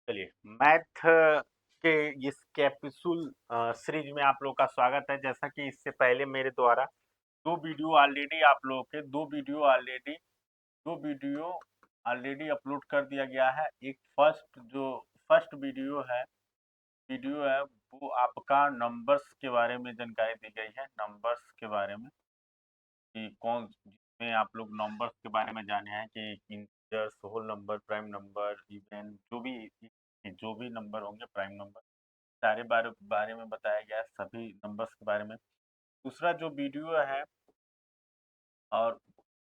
चलिए, मैथ के इस कैप्सूल सीरीज में आप लोगों का स्वागत है। जैसा कि इससे पहले मेरे द्वारा 2 वीडियो ऑलरेडी आप लोगों के 2 वीडियो ऑलरेडी अपलोड कर दिया गया है। एक फर्स्ट वीडियो है वो आपका नंबर्स के बारे में जानकारी दी गई है। नंबर्स के बारे में कि कौन जिसमें आप लोग नंबर्स के बारे में जाने हैं कि integers, whole number, prime number, even जो भी नंबर होंगे प्राइम नंबर सारे बारे में बताया गया है, सभी नंबर्स के बारे में। दूसरा जो वीडियो है और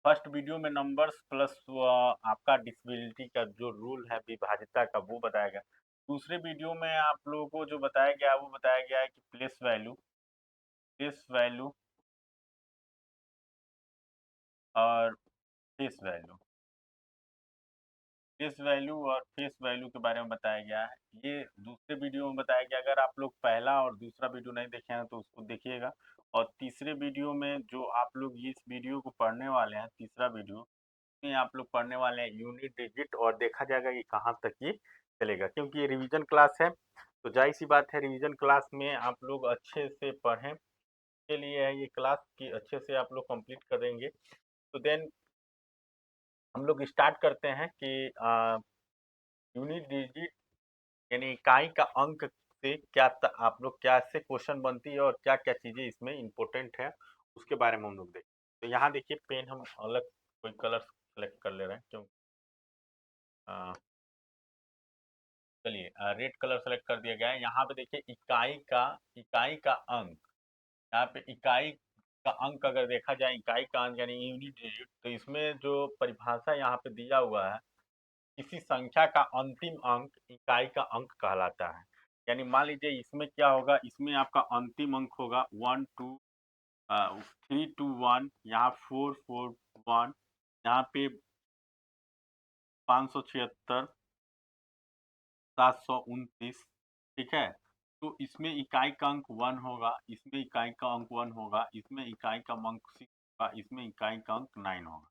फर्स्ट वीडियो में नंबर्स प्लस आपका डिसेबिलिटी का जो रूल है विभाज्यता का वो बताया गया। दूसरे वीडियो में आप लोगों को जो बताया गया है वो बताया गया है कि प्लेस वैल्यू और फेस वैल्यू फेस वैल्यू के बारे में बताया गया है। ये दूसरे वीडियो में बताया गया। अगर आप लोग पहला और दूसरा वीडियो नहीं देखे हैं तो उसको देखिएगा। और तीसरे वीडियो में जो आप लोग इस वीडियो को पढ़ने वाले हैं, तीसरा वीडियो में आप लोग पढ़ने वाले हैं यूनिट डिजिट और देखा जाएगा कि कहाँ तक ये चलेगा, क्योंकि ये रिवीजन क्लास है। तो जाहिर सी बात है रिवीजन क्लास में आप लोग अच्छे से पढ़ें, के लिए है ये क्लास की अच्छे से आप लोग कंप्लीट करेंगे। तो देन हम लोग स्टार्ट करते हैं कि यूनिट डिजिट यानी इकाई का अंक से आप लोग क्या से क्वेश्चन बनती है और क्या क्या चीजें इसमें इम्पोर्टेंट है उसके बारे में हम लोग देखें। तो यहाँ देखिए पेन हम अलग कोई कलर सेलेक्ट कर ले रहे हैं, क्यों चलिए रेड कलर सेलेक्ट कर दिया गया है। यहाँ पे देखिए इकाई का अंक, यहाँ पे इकाई का अंक अगर देखा जाए, इकाई का अंक यानी यूनिट डिजिट, तो इसमें जो परिभाषा यहाँ पे दिया हुआ है, किसी संख्या का अंतिम अंक इकाई का अंक कहलाता है। यानी मान लीजिए इसमें क्या होगा, इसमें आपका अंतिम अंक होगा 321, यहाँ 441, यहाँ पे 576, 729, ठीक है। तो इसमें इकाई का अंक 1 होगा, इसमें इकाई का अंक 1 होगा, इसमें इकाई का अंक 6 होगा, इसमें इकाई का अंक 9 होगा,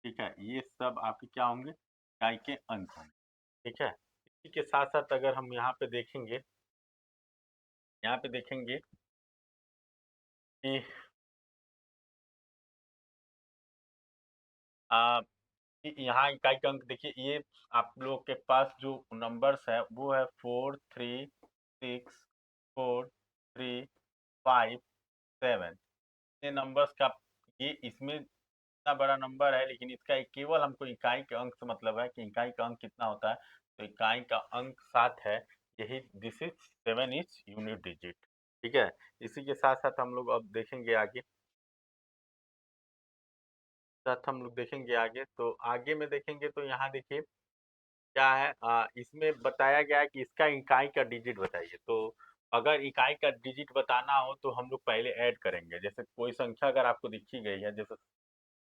ठीक है। ये सब आपके क्या होंगे, इकाई के अंक होंगे, ठीक है। इसी के साथ साथ अगर हम यहाँ पे देखेंगे कि आ, यहाँ इकाई का अंक देखिए, ये आप लोग के पास जो नंबर्स है वो है 4, 3, 6, 4, 3, 5, 7। ये नंबर्स का ये इसमें इतना बड़ा नंबर है, लेकिन इसका केवल हमको इकाई के अंक से मतलब है कि इकाई का अंक कितना होता है। तो इकाई का अंक 7 है, यही this is 7 is unit digit, ठीक है। इसी के साथ साथ हम लोग अब देखेंगे आगे, तो आगे में देखेंगे तो यहाँ देखिए क्या है, इसमें बताया गया है कि इसका इकाई का डिजिट बताइए। तो अगर इकाई का डिजिट बताना हो तो हम लोग पहले ऐड करेंगे। जैसे कोई संख्या अगर आपको दिखी गई है, जैसे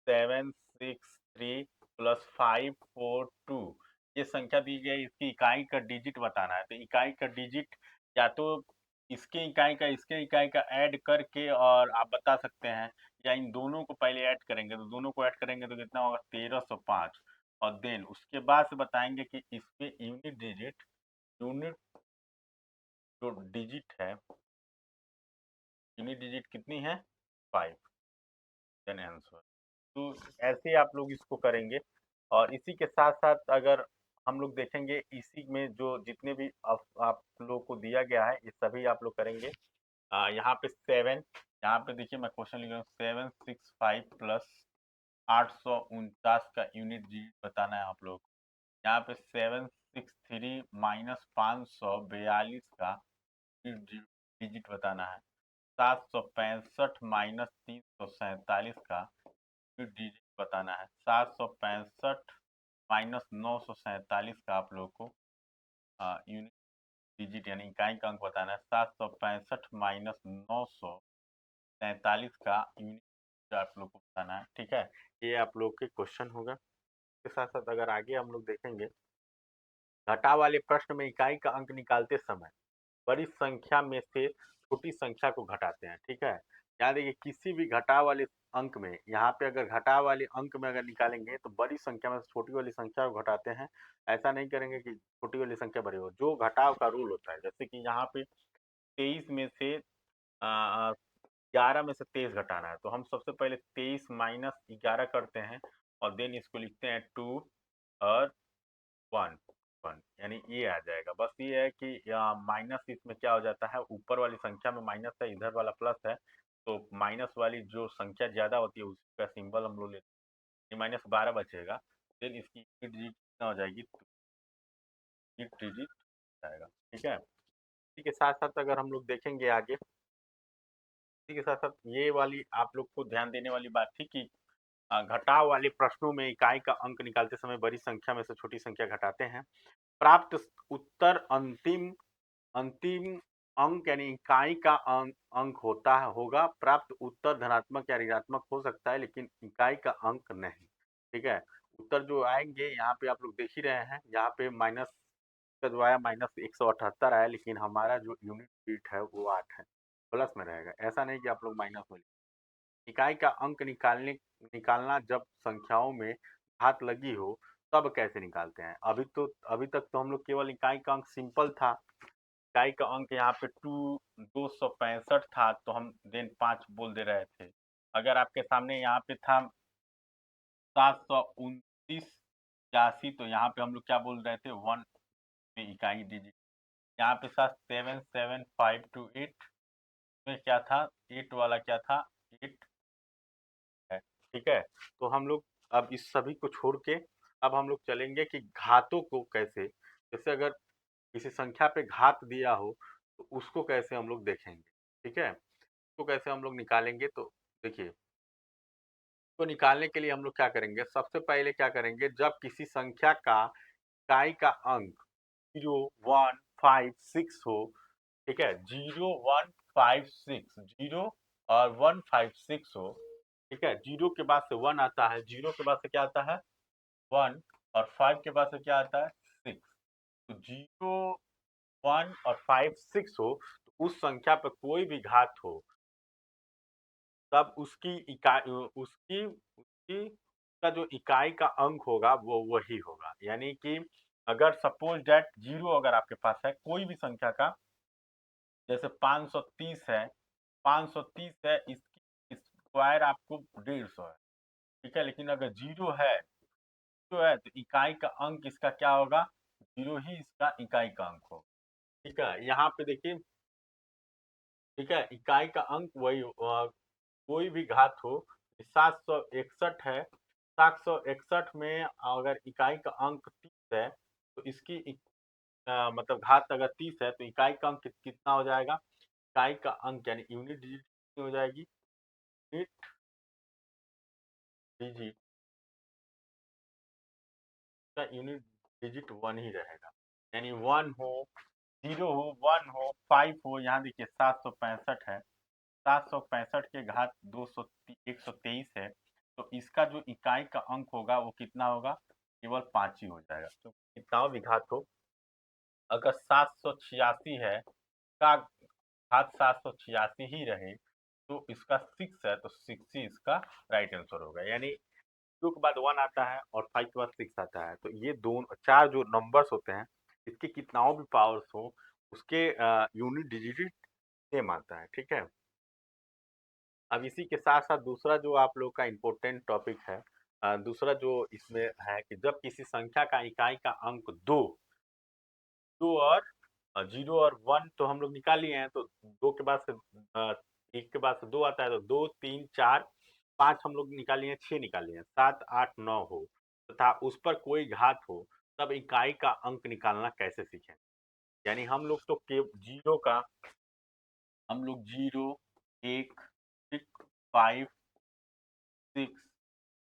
763 + 542, ये संख्या दी गई, इसकी इकाई का डिजिट बताना है। तो इकाई का डिजिट या तो इसके इकाई का ऐड करके और आप बता सकते हैं, या इन दोनों को पहले ऐड करेंगे। तो दोनों को ऐड करेंगे तो कितना होगा, 1305। और देन उसके बाद से बताएंगे कि इसके यूनिट जो डिजिट है, यूनिट डिजिट कितनी है, 5, देन आंसर। तो ऐसे आप लोग इसको करेंगे। और इसी के साथ साथ अगर हम लोग देखेंगे, इसी में जो जितने भी आप लोग को दिया गया है ये सभी आप लोग करेंगे। यहाँ पे 7, यहाँ पे देखिए मैं क्वेश्चन लिख रहा हूँ, 765 प्लस 849 का यूनिट डिजिट बताना है आप लोग। यहाँ पे 763 माइनस 542 का डिजिट बताना है। 765 माइनस 347 का डिजिट बताना है। 765 माइनस 947 का आप लोगों को यूनिट डिजिट यानी इकाई का अंक बताना है। 765 माइनस 947 का यूनिट आप लोग को बताना है, ठीक है। ये आप लोग के क्वेश्चन होगा। इसके साथ साथ अगर आगे हम लोग देखेंगे, घटाव वाले प्रश्न में इकाई का अंक निकालते समय बड़ी संख्या में से छोटी संख्या को घटाते हैं, ठीक है। यहाँ देखिए किसी भी घटाव वाले अंक में, यहाँ पे अगर घटाव वाले अंक में अगर निकालेंगे तो बड़ी संख्या में से छोटी वाली संख्या को घटाते हैं। ऐसा नहीं करेंगे कि छोटी वाली संख्या बड़ी हो। जो घटाव का रूल होता है, जैसे कि यहाँ पे 23 में से 11 में से 23 घटाना है, तो हम सबसे पहले 23 माइनस 11 करते हैं और देन इसको लिखते हैं 2 और 1 1, यानी ये आ जाएगा। बस ये है कि माइनस इसमें क्या हो जाता है, ऊपर वाली संख्या में माइनस है, इधर वाला प्लस है, तो माइनस वाली जो संख्या ज्यादा होती है उसका सिंबल हम लोग लेते हैं, माइनस 12 बचेगा। देन इसकी डिजिट कितना हो जाएगी, डिजिट जाएगा। ठीक है, इसी के साथ साथ अगर हम लोग देखेंगे आगे, इसी के साथ साथ ये वाली आप लोग को ध्यान देने वाली बात थी कि घटाव वाले प्रश्नों में इकाई का अंक निकालते समय बड़ी संख्या में से छोटी संख्या घटाते हैं। प्राप्त उत्तर अंतिम अंतिम अंक यानी इकाई का अंक होगा। प्राप्त उत्तर धनात्मक या ऋणात्मक हो सकता है, लेकिन इकाई का अंक नहीं। ठीक है, उत्तर जो आएंगे यहाँ पे आप लोग देख ही रहे हैं, यहाँ पे माइनस का जो आया -178 आया, लेकिन हमारा जो यूनिट बीट है वो 8 है, प्लस में रहेगा। ऐसा नहीं कि आप लोग माइनस में। इकाई का अंक निकालना जब संख्याओं में घात लगी हो तब कैसे निकालते हैं। अभी तक तो हम लोग केवल इकाई का अंक सिंपल था। इकाई का अंक यहाँ पे 265 था, तो हम देन 5 बोल दे रहे थे। अगर आपके सामने यहाँ पे था 729 तो यहाँ पे हम लोग क्या बोल रहे थे, 1 में इकाई डिजिट। यहाँ पे था 77528 में क्या था, 8 वाला क्या था, 8 है। ठीक है, तो हम लोग अब इस सभी को छोड़ के अब हम लोग चलेंगे कि घातों को कैसे, जैसे अगर किसी संख्या पे घात दिया हो तो उसको कैसे हम लोग देखेंगे। ठीक है, तो कैसे हम लोग निकालेंगे, तो देखिए, तो निकालने के लिए हम लोग क्या करेंगे, सबसे पहले क्या करेंगे, जब किसी संख्या का इकाई का अंक 0 1 5 6 हो। ठीक है, 0 1 5 6, 0 और 1 5 6 हो। ठीक है, 0 के बाद से 1 आता है, 0 के बाद से क्या आता है 1, और 5 के बाद से क्या आता है 6। तो 0 1 और 5 6 हो, तो उस संख्या पर कोई भी घात हो तब उसकी इकाई उसकी उसकी का जो इकाई का अंक होगा वो वही होगा। यानी कि अगर सपोज दैट 0 अगर आपके पास है कोई भी संख्या का, जैसे 530 है, 530 है, इसकी स्क्वायर आपको 150 है। ठीक है, लेकिन अगर 0 है, तो इकाई का अंक इसका क्या होगा, 0 ही इसका इकाई का अंक होगा। ठीक है, यहाँ पे देखिए, ठीक है, इकाई का अंक वही कोई भी घात हो। 761 है, 761 में अगर इकाई का अंक 30 है, तो इसकी मतलब घात अगर 30 है तो इकाई का अंक कितना हो जाएगा, इकाई का अंक यानी यूनिट डिजिट कितनी हो जाएगी, यूनिट डिजिट का यूनिट डिजिट 1 ही रहेगा। यानी 1 हो, 0 हो, 1 हो, 5 हो। यहाँ देखिए 765 है, 765 के घात 123 है, तो इसका जो इकाई का अंक होगा वो कितना होगा, केवल 5 ही हो जाएगा। तो कितना भी घात हो, अगर 786 है का घात 786 ही रहे, तो इसका 6 है तो 6 ही इसका राइट आंसर होगा। यानी 2 के बाद 1 आता है और 5 के बाद 6 आता है, तो ये दोनों चार जो नंबर्स होते हैं, इसके कितनाओं भी पावर्स हो, उसके यूनिट डिजिट सेम आता है। ठीक है, अब इसी के साथ साथ दूसरा जो आप लोग का इम्पोर्टेंट टॉपिक है, दूसरा जो इसमें है कि जब किसी संख्या का इकाई का अंक 2 और 0 और 1 तो हम लोग निकाल लिए हैं, तो 2 के बाद से 1 के बाद से 2 आता है, तो 2 3 4 5 हम लोग निकाल लिए, 6 निकाल लिए, 7 8 9 हो तथा उस पर कोई घात हो, तब इकाई का अंक निकालना कैसे सीखें। यानी हम लोग तो जीरो का, हम लोग 0 1 6 5 6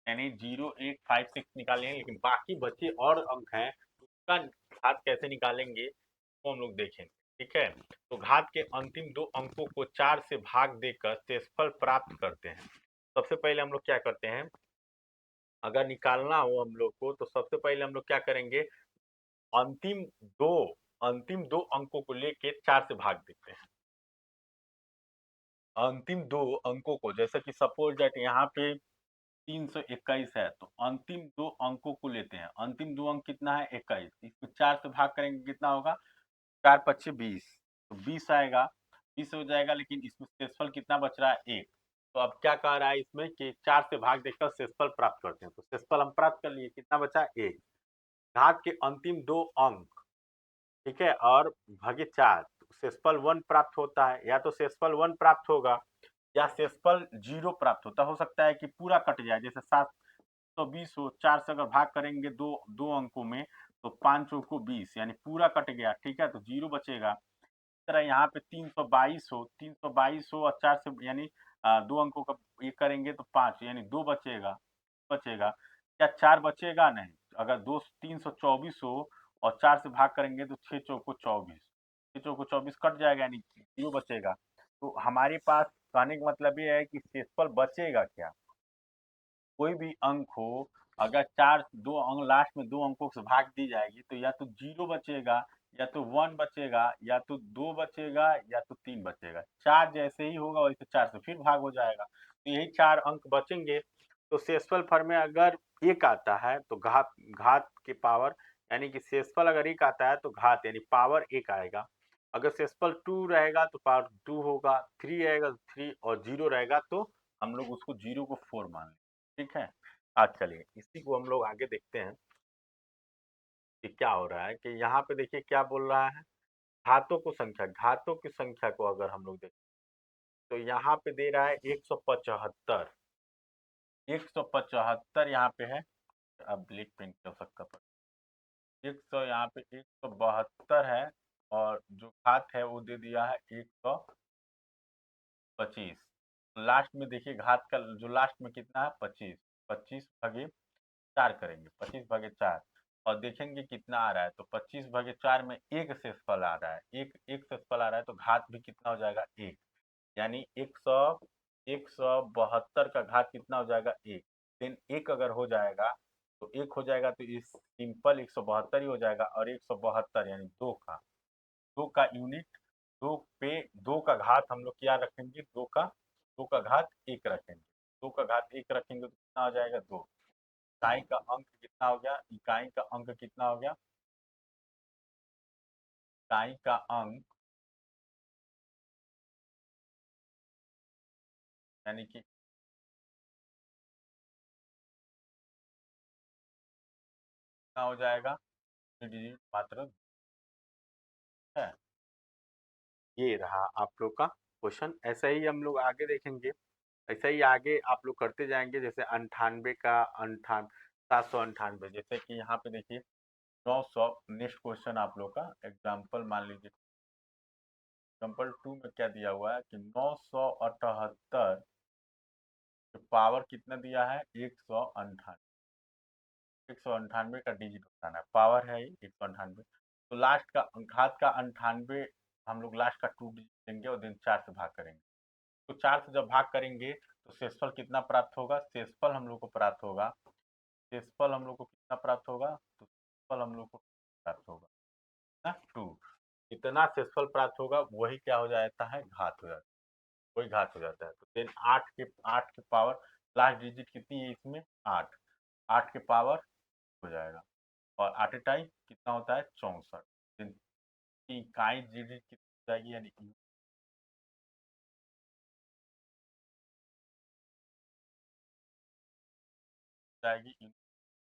यानी 0 1 5 6 निकाले हैं, लेकिन बाकी बचे और अंक हैं, उसका घात कैसे निकालेंगे वो हम लोग देखेंगे। ठीक है, तो घात के अंतिम दो अंकों को 4 से भाग देकर शेषफल प्राप्त करते हैं। सबसे पहले हम लोग क्या करते हैं, अगर निकालना हो हम लोग को, तो सबसे पहले हम लोग क्या करेंगे, अंतिम दो अंतिम दो अंकों को लेके 4 से भाग देते हैं। अंतिम 2 अंकों को, जैसे कि सपोज दैट यहाँ पे 321 है, तो अंतिम 2 अंकों को लेते हैं। अंतिम 2 अंक कितना है? 21। इसको 4 से भाग करेंगे कितना होगा? 4 पच्चे 20, तो 20 आएगा, 20 हो जाएगा, लेकिन इसमें शेषफल कितना बच रहा है? 1। तो अब क्या कह रहा है इसमें कि 4 से भाग देकर शेषफल प्राप्त करते हैं। तो शेषफल हम प्राप्त कर लिए, कितना बचा? 1। घात के अंतिम 2 अंक, ठीक है, और भागे 4, शेषफल 1 प्राप्त होता है। या तो शेषफल 1 प्राप्त होगा या शेषफल 0 प्राप्त होता। हो सकता है कि पूरा कट जाए, जैसे 720 हो, 4 से अगर भाग करेंगे दो अंकों में, तो 5 चौको 20, यानी पूरा कट गया, ठीक है, तो 0 बचेगा। इस तरह यहाँ पे 322 हो, 322 हो और 4 से, यानी 2 अंकों का ये करेंगे तो 5, यानी 2 बचेगा। बचेगा क्या? 4 बचेगा नहीं। अगर 324 हो और 4 से भाग करेंगे तो 6 चौको 24, 6 चौको 24 कट जाएगा, यानी 0 बचेगा। तो हमारे पास कहने का मतलब ये है कि शेषफल बचेगा क्या? कोई भी अंक हो, अगर 4 2 अंक लास्ट में 2 अंकों से भाग दी जाएगी, तो या तो 0 बचेगा, या तो 1 बचेगा, या तो 2 बचेगा, या तो 3 बचेगा। 4 जैसे ही होगा वैसे 4 से फिर भाग हो जाएगा। तो यही 4 अंक बचेंगे। तो शेषफल फल में अगर 1 आता है तो घात घात के पावर, यानी कि शेषफल अगर 1 आता है तो घात यानी पावर 1 आएगा। अगर शेषफल 2 रहेगा तो पावर 2 होगा, 3 रहेगा तो 3, और 0 रहेगा तो हम लोग उसको 0 को 4 मान लेंगे। ठीक है। आज चलिए इसी को हम लोग आगे देखते हैं कि क्या हो रहा है। कि यहाँ पे देखिए क्या बोल रहा है, घातों की संख्या को अगर हम लोग देखें तो यहाँ पे दे रहा है 175। 175 यहाँ पे है। अब ब्लैक पेन की आवश्यकता पड़, 100 यहाँ पे 172 है, और जो घात है वो दे दिया है 125। लास्ट में देखिए घात का जो लास्ट में कितना है? 25। 25 भागे 4 करेंगे, 25 भागे 4, और देखेंगे कितना आ रहा है। तो 25 भागे 4 में एक शेषफल आ रहा है, एक शेषफल आ रहा है, तो घात भी कितना हो जाएगा? 1। यानी 172 का घात कितना हो जाएगा? 1। देन 1 अगर हो जाएगा तो 1 हो जाएगा, तो इस सिंपल 172 ही हो जाएगा। और 172 यानी 2 का यूनिट, 2 पे 2 का घात हम लोग क्या रखेंगे? 2 का घात 1 रखेंगे। 2 का घात 1 रखेंगे तो कितना हो जाएगा? 2। इकाई का अंक कितना हो गया? इकाई का अंक कितना हो गया? इकाई का अंक यानी कि कितना हो जाएगा? डिजिट मात्र है। ये रहा आप लोग का क्वेश्चन। ऐसा ही हम लोग आगे देखेंगे, ऐसा ही आगे आप लोग करते जाएंगे। जैसे 98 का 798, जैसे कि यहाँ पे देखिए 900। नेक्स्ट क्वेश्चन आप लोग का एग्जाम्पल मान लीजिए, एग्जाम्पल 2 में क्या दिया हुआ है कि 978 पावर कितना दिया है? 198। 198 का डिजिट बताना है, पावर है 198। तो लास्ट का घात का 98 हम लोग लास्ट का 2 डिजिट लेंगे और देन 4 से भाग करेंगे। तो 4 से जब भाग करेंगे तो शेषफल कितना प्राप्त होगा? शेषफल हम लोग को प्राप्त होगा, शेषफल हम लोग को कितना प्राप्त होगा? तो शेषफल हम लोग को प्राप्त होगा ना 2। इतना शेषफल प्राप्त होगा वही क्या हो जाता है? घात हो जाता है, वही घात हो जाता है। तो देन 8 के पावर लास्ट डिजिट कितनी है इसमें? 8। 8 के पावर हो जाएगा, और 8 टाइम कितना होता है? 64। इकाई डिजिट कितनी हो जाएगी? यानी जाएगी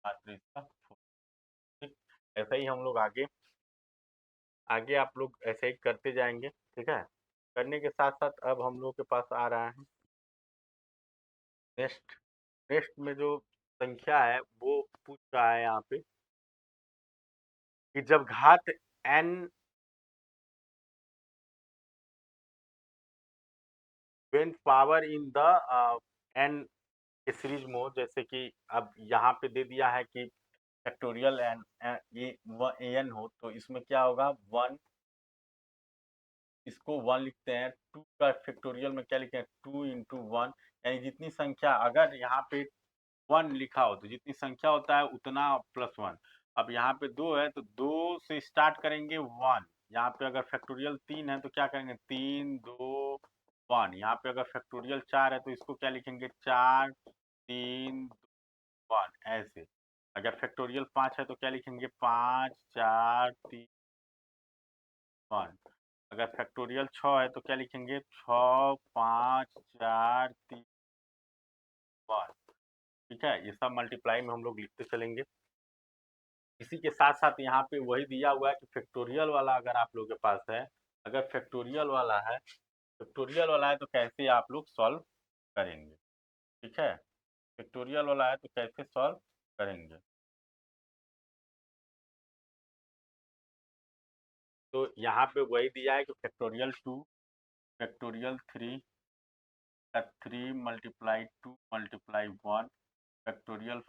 मात्र इसका 4। ठीक। ऐसा ही हम लोग आगे आगे आप लोग ऐसे ही करते जाएंगे। ठीक है। करने के साथ साथ अब हम लोग के पास आ रहा है नेक्स्ट। नेक्स्ट में जो संख्या है वो पूछ रहा है यहाँ पे कि जब घात n when power in the n के सीरीज मोड, जैसे कि अब यहाँ पे दे दिया है कि फैक्टोरियल एन ये एन हो, तो इसमें क्या होगा? 1, इसको 1 लिखते हैं। 2 का फैक्टोरियल में क्या लिखते हैं? 2 इंटू 1, यानी जितनी संख्या अगर यहाँ पे 1 लिखा हो तो जितनी संख्या होता है उतना प्लस 1। अब यहाँ पे 2 है तो 2 से स्टार्ट करेंगे 1। यहाँ पे अगर फैक्टोरियल 3 है तो क्या करेंगे? 3 2 1। यहाँ पे अगर फैक्टोरियल 4 है तो इसको क्या लिखेंगे, 4 3 1 ऐसे। अगर फैक्टोरियल 5 है तो क्या लिखेंगे, 5 4 3 1। अगर फैक्टोरियल 6 है तो क्या लिखेंगे, 6 5 4 3 1। ठीक है, ये सब मल्टीप्लाई में हम लोग लिखते चलेंगे। इसी के साथ साथ यहाँ पे वही दिया हुआ है कि फैक्टोरियल वाला अगर आप लोगों के पास है, अगर फैक्टोरियल वाला है तो कैसे आप लोग सॉल्व करेंगे। ठीक है, फैक्टोरियल वाला है तो कैसे सॉल्व करेंगे। तो यहाँ पे वही दिया है कि फैक्टोरियल 2 फैक्टोरियल 3 का 3 मल्टीप्लाई 2 मल्टीप्लाई 1 फैक्टोरियल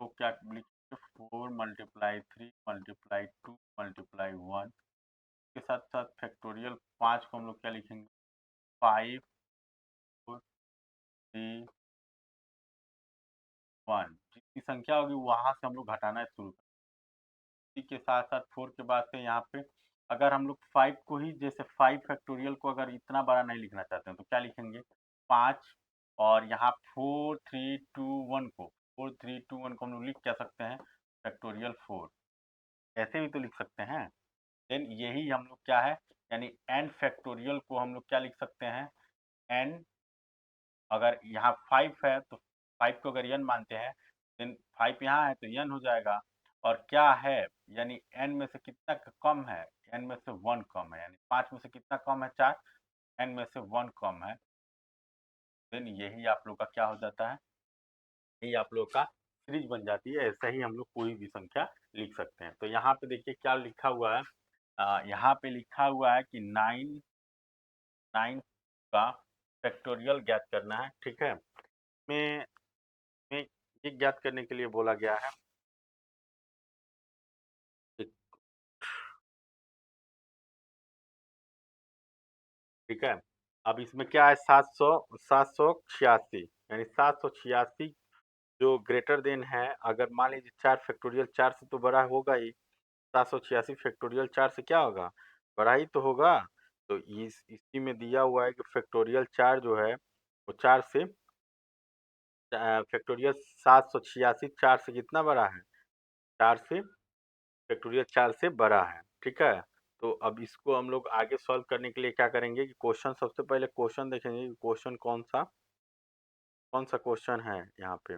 को क्या लिखेंगे, 4 मल्टीप्लाई 3 मल्टीप्लाई 2 मल्टीप्लाई 1 के साथ साथ फैक्टोरियल 5 को हम लोग क्या लिखेंगे, 5 4 3 1। जितनी संख्या होगी वहां से हम लोग घटाना शुरू करें। इसी के साथ साथ 4 के बाद से यहाँ पे अगर हम लोग 5 को ही, जैसे 5 फैक्टोरियल को अगर इतना बड़ा नहीं लिखना चाहते हैं तो क्या लिखेंगे, 5 और यहाँ 4 3 2 1 को 4 3 2 1 को हम लोग लिख क्या सकते हैं, फैक्टोरियल 4 ऐसे भी तो लिख सकते हैं। देन यही हम लोग क्या है, यानी एन फैक्टोरियल को हम लोग क्या लिख सकते हैं, एन। अगर यहाँ 5 है तो 5 को अगर n मानते हैं, देन 5 यहाँ है तो n हो जाएगा। और क्या है, यानी n में से कितना कम है, n में से 1 कम है, यानी 5 में से कितना कम है, 4, n में से 1 कम है। देन यही आप लोग का क्या हो जाता है, यही आप लोग का सीरीज बन जाती है। ऐसा ही हम लोग कोई भी संख्या लिख सकते हैं। तो यहाँ पे देखिए क्या लिखा हुआ है, यहाँ पे लिखा हुआ है कि 9 का फैक्टोरियल ज्ञात करना है। ठीक है, में में ये ज्ञात करने के लिए बोला गया है कि, ठीक है, अब इसमें क्या है, 786 यानी 786 जो ग्रेटर देन है, अगर मान लीजिए 4 फैक्टोरियल 4 से तो बड़ा होगा ही, 786 फैक्टोरियल 4 से क्या होगा, बड़ा ही तो होगा। तो इसी में दिया हुआ है कि फैक्टोरियल 4 जो है वो 4 से फैक्टोरियल 786 4 से कितना बड़ा है, 4 से फैक्टोरियल 4 से बड़ा है। ठीक है, तो अब इसको हम लोग आगे सॉल्व करने के लिए क्या करेंगे कि क्वेश्चन, सबसे पहले क्वेश्चन देखेंगे कि क्वेश्चन कौन सा क्वेश्चन है यहाँ पे।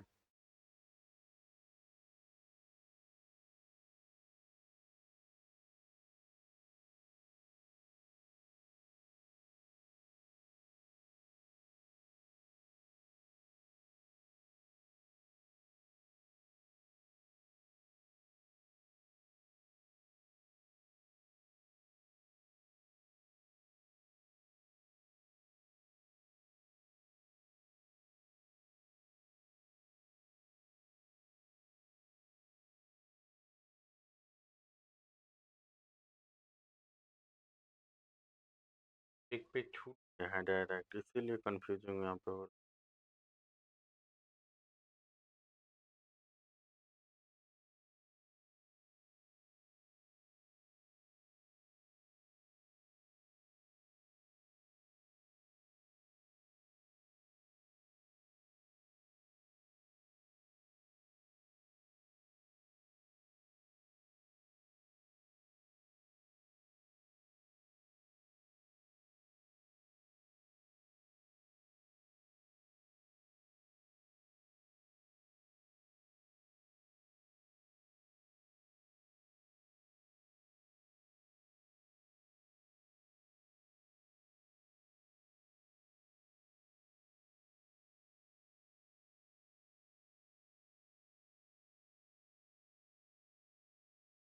एक पे छूट गया है डायरेक्ट, इसीलिए कंफ्यूजिंग यहाँ पे हो।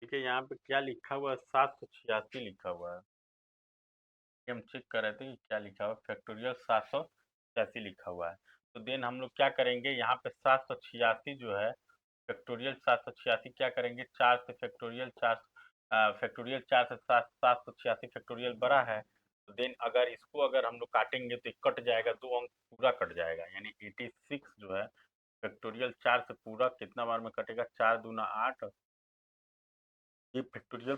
ठीक है, यहाँ पे क्या लिखा हुआ है, 786 लिखा हुआ है। हम चेक कर रहे थे कि क्या लिखा हुआ है, फैक्टोरियल 786 लिखा हुआ है। तो देन हम लोग क्या करेंगे, यहाँ पे 786 जो है, फैक्टोरियल 786 क्या करेंगे, 4 से फैक्टोरियल 4, फैक्टोरियल 4 से 786 फैक्टोरियल बड़ा है। तो देन अगर इसको अगर हम लोग काटेंगे तो कट जाएगा, 2 अंक पूरा कट जाएगा, यानी 86 जो है फैक्टोरियल 4 से पूरा कितना बार में कटेगा, 4 दूना 8। ये फैक्टोरियल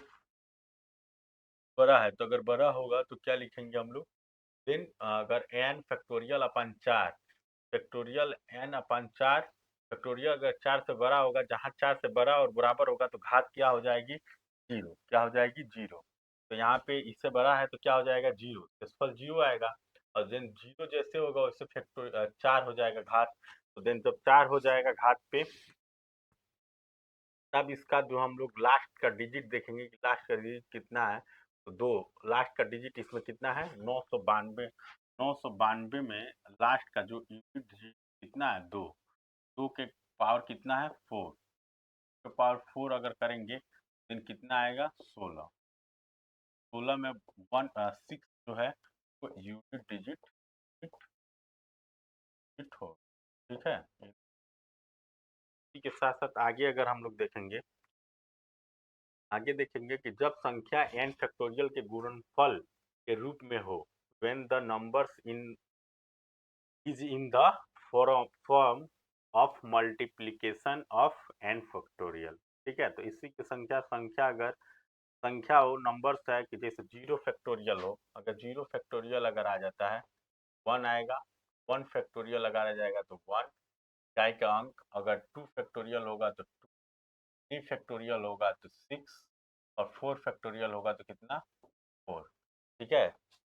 बड़ा है, तो अगर बड़ा होगा तो क्या लिखेंगे हम लोग, देन अगर n फैक्टोरियल अपन 4 फैक्टोरियल n अपन 4 फैक्टोरियल अगर 4 से बड़ा होगा, जहाँ 4 से बड़ा और बराबर होगा तो घात क्या हो जाएगी? 0। क्या हो जाएगी? 0। तो यहाँ पे इससे बड़ा है तो क्या हो जाएगा? 0। डेसिमल 0 आएगा। और देन 0 जैसे होगा उससे फैक्टोरियल 4 हो जाएगा घात। तो देन जब 4 हो जाएगा घात पे, तब इसका जो हम लोग लास्ट का डिजिट देखेंगे कि लास्ट का डिजिट कितना है। तो 2 लास्ट का डिजिट इसमें कितना है? 992। 992 में लास्ट का जो यूनिट डिजिट कितना है? 2। 2 के पावर कितना है? 4 के पावर 4 अगर करेंगे देन कितना आएगा? 16। 16 में 6 जो है वो यूनिट डिजिट डिजिट हो। ठीक है। इसी के साथ साथ आगे अगर हम लोग देखेंगे, आगे देखेंगे कि जब संख्या n फैक्टोरियल के गुणनफल के रूप में हो, when the numbers is in the form of multiplication of n factorial. ठीक है। तो इसी की संख्या अगर संख्या हो, नंबर्स है कि जैसे 0 फैक्टोरियल हो, अगर 0 फैक्टोरियल अगर आ जाता है 1 आएगा, 1 फैक्टोरियल अगर आ जाएगा तो 1 इकाई का अंक, अगर 2 फैक्टोरियल होगा तो 2, 3 फैक्टोरियल होगा तो 6 और 4 फैक्टोरियल होगा तो कितना? 4। ठीक है।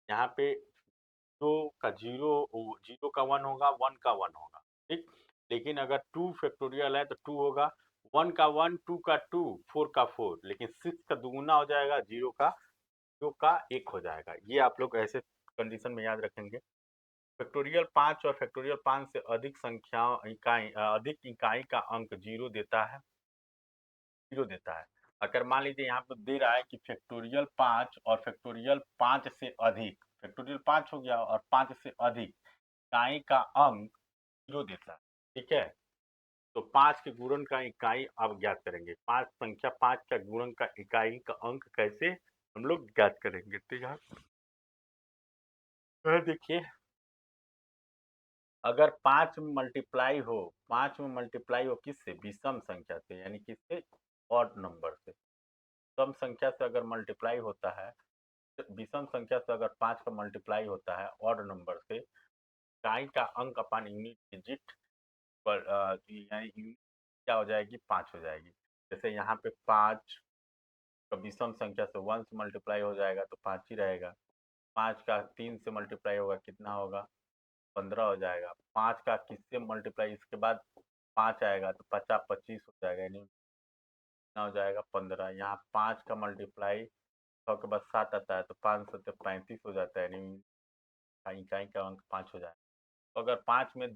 यहाँ पे 2 का 0, 0 का 1 होगा, 1 का 1 होगा। ठीक। लेकिन अगर 2 फैक्टोरियल है तो 2 होगा, 1 का 1, 2 का 2, 4 का 4, लेकिन 6 का दुगुना हो जाएगा, 0 का 1 हो जाएगा। ये आप लोग ऐसे कंडीशन में याद रखेंगे। फैक्टोरियल 5 और फैक्टोरियल 5 से अधिक अधिक इकाई का अंक 0 देता है। 0 देता है। अगर मान लीजिए यहाँ पे दे रहा है कि फैक्टोरियल 5 और फैक्टोरियल 5 से अधिक, फैक्टोरियल 5 हो गया और 5 से अधिक इकाई का अंक 0 देता है। ठीक है। तो 5 के गुणन का इकाई आप ज्ञात करेंगे। 5 संख्या 5 का गुणन का इकाई का अंक कैसे हम लोग ज्ञात करेंगे? तो यहाँ देखिए, अगर 5 में मल्टीप्लाई हो, 5 में मल्टीप्लाई हो किससे? विषम संख्या से, यानी किससे? ऑड नंबर से। सम संख्या से अगर मल्टीप्लाई होता है, विषम संख्या से अगर 5 का मल्टीप्लाई होता है ऑड नंबर से, इकाई का अंक अपन यूनिट डिजिट पर यानी यूनिट क्या हो जाएगी? 5 हो जाएगी। जैसे यहाँ पे 5 का विषम संख्या से 1 से मल्टीप्लाई हो जाएगा तो 5 ही रहेगा। 5 का 3 से मल्टीप्लाई होगा, कितना होगा? 15 हो जाएगा। 5 का किससे मल्टीप्लाई, इसके बाद 5 आएगा तो 50 25 हो जाएगा, यानी कितना हो जाएगा? 15। यहाँ 5 का मल्टीप्लाई 100 के बाद 7 आता है तो 5 7 35 हो जाता है, यानी इकाई का अंक 5 हो जाएगा। तो अगर 5 में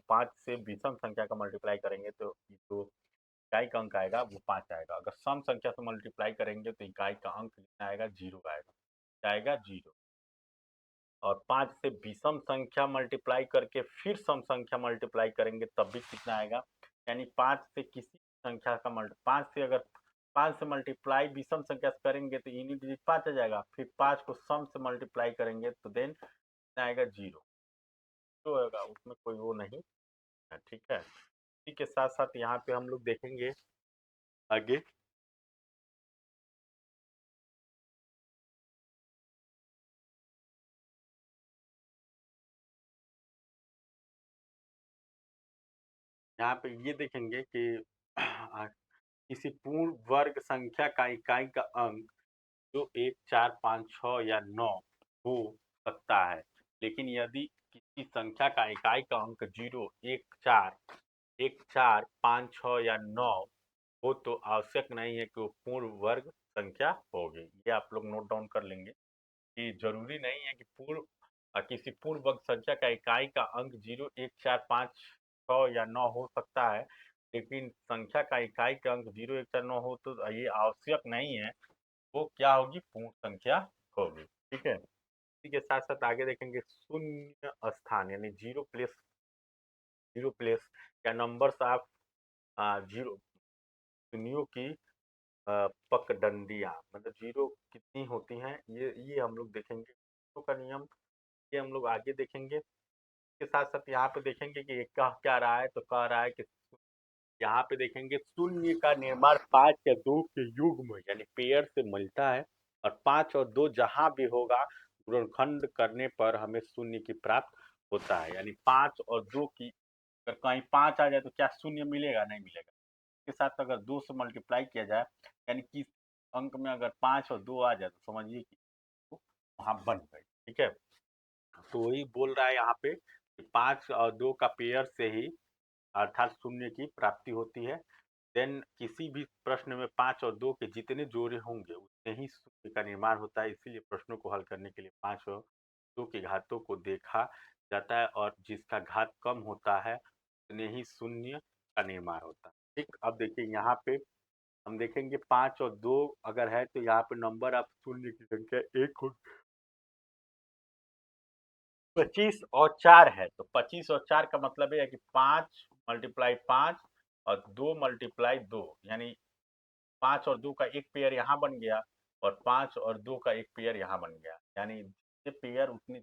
5 से विषम संख्या का मल्टीप्लाई करेंगे तो जो इकाई का अंक आएगा वो 5 आएगा। अगर सम संख्या से मल्टीप्लाई करेंगे तो इकाई का अंक कितना आएगा? 0 आएगा। क्या आएगा? 0। और 5 से विषम संख्या मल्टीप्लाई करके फिर सम संख्या मल्टीप्लाई करेंगे तब भी कितना आएगा? यानी 5 से किसी संख्या का 5 से अगर 5 से मल्टीप्लाई विषम संख्या से करेंगे तो यूनिट डिजिट 5 आ जाएगा। फिर 5 को सम से मल्टीप्लाई करेंगे तो देन कितना आएगा? 0। तो होगा, उसमें कोई वो नहीं है। ठीक है। इसी के साथ साथ यहाँ पे हम लोग देखेंगे आगे, यहाँ पे ये देखेंगे कि किसी पूर्ण वर्ग संख्या का इकाई का अंक जो 1 4 5 6 या 9 हो सकता है, लेकिन यदि किसी संख्या का इकाई का अंक 0 1 4 5 6 या 9 हो तो आवश्यक नहीं है कि वो पूर्ण वर्ग संख्या होगी। ये आप लोग नोट डाउन कर लेंगे कि जरूरी नहीं है कि किसी पूर्ण वर्ग संख्या का इकाई का अंक 0 1 4 5 6 या 9 हो सकता है, लेकिन संख्या का इकाई का अंक 0 1 4 9 हो तो ये आवश्यक नहीं है, वो क्या होगी? पूर्ण संख्या होगी। ठीक है। इसी के साथ साथ आगे देखेंगे शून्य स्थान, यानी जीरो प्लेस या नंबर्स ऑफ जीरो, शून्यों की पकडंडियाँ, मतलब जीरो कितनी होती हैं, ये हम लोग देखेंगे। जीरो का नियम ये हम लोग आगे देखेंगे। इसके साथ साथ यहाँ पे देखेंगे कि ये कह क्या रहा है, तो कह रहा है कि यहाँ पे देखेंगे शून्य का निर्माण 5 या 2 के युग्म यानी पेयर से मिलता है, और 5 और 2 जहाँ भी होगा गुणनखंड करने पर हमें शून्य की प्राप्त होता है। यानी 5 और 2 की अगर कहीं 5 आ जाए तो क्या शून्य मिलेगा? नहीं मिलेगा। इसके साथ अगर 2 से मल्टीप्लाई किया जाए, यानी कि अंक में अगर 5 और 2 आ जाए तो समझिए कि वहाँ बन गई। ठीक है, तो वही बोल रहा है यहाँ पे कि 5 और 2 का पेयर से ही अर्थात शून्य की प्राप्ति होती है। देन किसी भी प्रश्न में 5 और 2 के जितने जोड़े होंगे उतने ही शून्य का निर्माण होता है। इसीलिए प्रश्नों को हल करने के लिए 5 और 2 की घातों को देखा जाता है और जिसका घात कम होता है उतने ही शून्य का निर्माण होता है। ठीक, अब देखिए यहाँ पे हम देखेंगे 5 और 2 अगर है तो यहाँ पे नंबर ऑफ शून्य की संख्या 1 हो, 25 और 4 है तो 25 और 4 का मतलब ये है कि 5 मल्टीप्लाई 5 और 2 मल्टीप्लाई 2, यानी 5 और 2 का एक पेयर यहाँ बन गया और 5 और 2 का एक पेयर यहाँ बन गया, यानी ये पेयर उतनी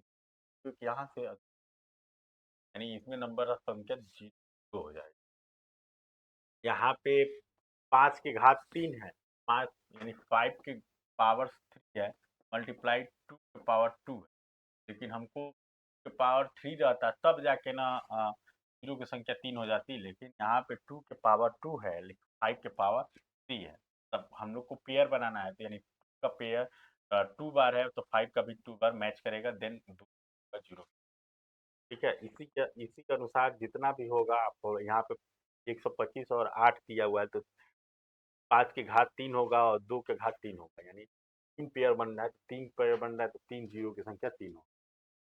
यहाँ से, यानी इसमें नंबर ऑफ संख्या 0 हो जाएगा। यहाँ पे 5 की घात 3 है, 5 यानी 5 की पावर 3 है, मल्टीप्लाई 2 की पावर 2 है, लेकिन हमको के पावर 3 रहता तब जाके ना 0 की संख्या 3 हो जाती, लेकिन यहाँ पे 2 के पावर 2 है लेकिन 5 के पावर 3 है। तब हम लोग को पेयर बनाना है, तो यानी का पेयर 2 बार है तो 5 का भी 2 बार मैच करेगा, देन 2 का 0। ठीक है, इसी के अनुसार जितना भी होगा आपको यहाँ पे 125 और 8 दिया हुआ है तो 5 की घात 3 होगा और 2 के घात 3 होगा, यानी 3 पेयर बन रहा है तो 3 पेयर बन रहा है तो 3 जीरो की संख्या 3 होगा।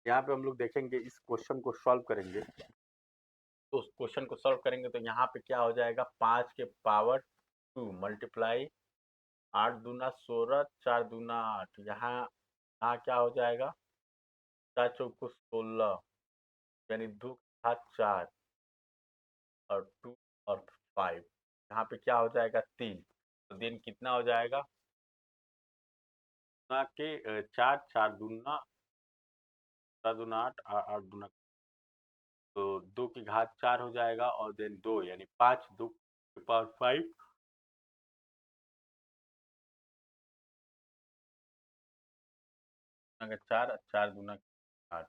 यहाँ पे हम लोग देखेंगे इस क्वेश्चन को सॉल्व करेंगे, तो उस क्वेश्चन को सॉल्व करेंगे तो यहाँ पे क्या हो जाएगा, 5 के पावर 2 मल्टीप्लाई 8 दूना 16, 4 दूना 8, यहाँ यहाँ क्या हो जाएगा, 4 चौको 16, यानी 2 के घात 4 और 2 और 5, यहाँ पे क्या हो जाएगा 3, तो देन कितना हो जाएगा ना के 4, 4 दूना 4 दूना 8, 8 दूना, तो 2 की घात 4 हो जाएगा और देन 2 यानी 5, 2 के पावर 5, अगर 4, 4 दूना 8,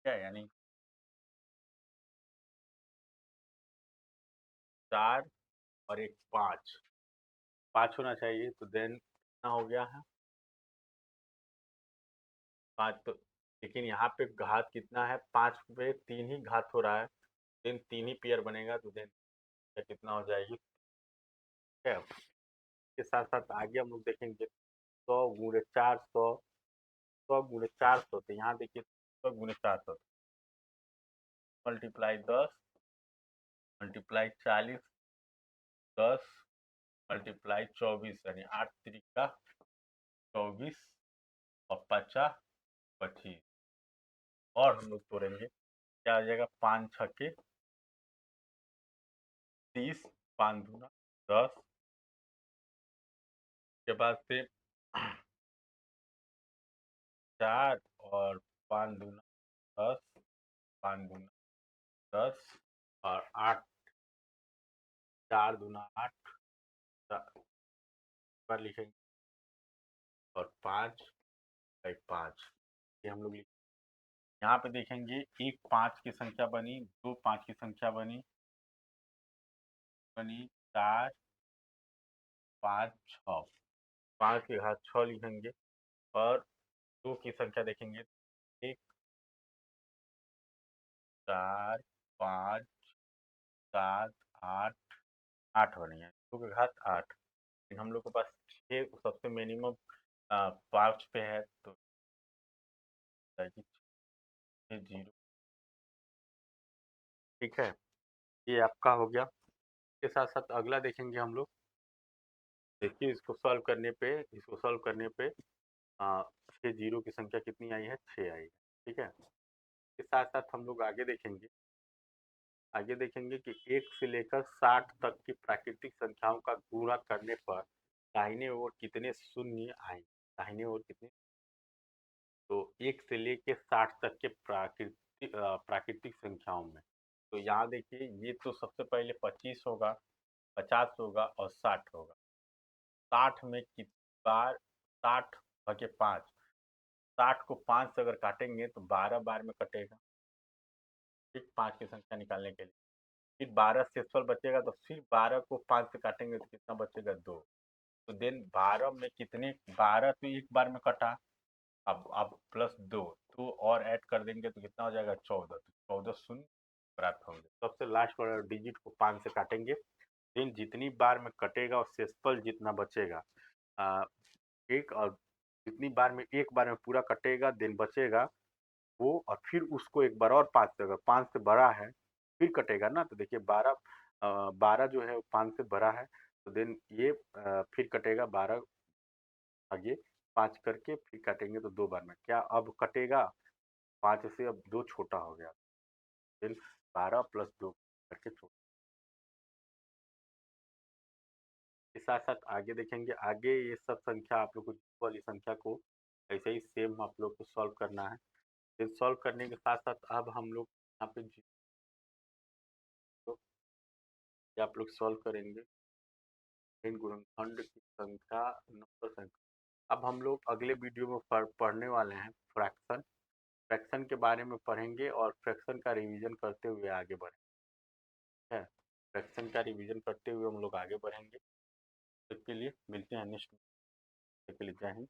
क्या यानी 4 और एक 5, 5 होना चाहिए, तो देन कितना हो गया है 5, तो लेकिन यहाँ पे घात कितना है, 5 पे 3 ही घात हो रहा है, देन 3 ही पेयर बनेगा, तो देन कितना हो जाएगी। ठीक है, इसके साथ साथ आगे हम लोग देखेंगे 100 गुणे 400, 100 गुणे 400, तो यहाँ देखिए 100 गुणे 400 मल्टीप्लाई 10 मल्टीप्लाई 40, 10 मल्टीप्लाई 24, यानी 8 त्रिका 24 और 50 25, और हम लोग तोड़ेंगे क्या आ जाएगा, 5 छक्के 30, 5 दूना 10, के बाद से 4 और 5 दूना 10, 5 दूना 10 और 8, 4 दूना 8 पर लिखेंगे और 5 बाई 5, ये हम लोग यहाँ पे देखेंगे, एक 5 की संख्या बनी, 2 5 की संख्या बनी, 4 5 6, 5 की घात 6 लिखेंगे और 2 की संख्या देखेंगे, 1 4 5 7 8 8 बनी है, 2 की घात 8, लेकिन हम लोग के पास 6 सबसे मिनिमम 5 पे है, तो 0। ठीक है, ये आपका हो गया। इसके साथ साथ अगला देखेंगे हम लोग, देखिए इसको सॉल्व करने पे 6 जीरो की संख्या कितनी आई है, 6 आई है। ठीक है, इसके साथ साथ हम लोग आगे देखेंगे कि 1 से लेकर 60 तक की प्राकृतिक संख्याओं का गुणा करने पर दाहिने ओर कितने शून्य आएंगे, दाहिने ओर कितने, तो 1 से लेकर 60 तक के प्राकृतिक संख्याओं में, तो यहाँ देखिए ये तो सबसे पहले 25 होगा, 50 होगा और 60 होगा। 60 में कितनी बार 60 भागे 5, 60 को 5 से अगर काटेंगे तो 12 बार में कटेगा, ठीक 5 की संख्या निकालने के लिए। फिर 12 शेषफल बचेगा तो फिर 12 को 5 से काटेंगे तो कितना बचेगा 2। तो देन 12 में कितने, 12 तो एक बार में कटा, अब प्लस 2, 2 और ऐड कर देंगे तो कितना हो जाएगा 14। तो 14 शून्य प्राप्त होंगे। सबसे लास्ट वाला डिजिट को 5 से काटेंगे, देन जितनी बार में कटेगा और शेषफल जितना बचेगा, एक और जितनी बार में एक बार में पूरा कटेगा देन बचेगा वो, और फिर उसको एक बार और 5 से, अगर 5 से बड़ा है फिर कटेगा ना, तो देखिए 12 जो है 5 से बड़ा है, तो देन ये फिर कटेगा 12 आगे 5 करके फिर काटेंगे तो 2 बार में क्या अब कटेगा, 5 से अब 2 छोटा हो गया, फिर 12 प्लस 2 करके छोटा। के साथ साथ आगे देखेंगे, आगे ये सब संख्या आप लोग को वाली संख्या को ऐसे ही सेम आप लोग को सॉल्व करना है। फिर सॉल्व करने के साथ साथ अब हम लोग यहाँ पे आप लोग सॉल्व करेंगे इन गुणनखंड की संख्या, नंबर संख्या। अब हम लोग अगले वीडियो में पढ़ने वाले हैं फ्रैक्शन। फ्रैक्शन के बारे में पढ़ेंगे और फ्रैक्शन का रिवीजन करते हुए आगे बढ़ेंगे, है। फ्रैक्शन का रिवीजन करते हुए हम लोग आगे बढ़ेंगे। तो इसके लिए मिलते हैं नेक्स्ट, के लिए जय हिंद।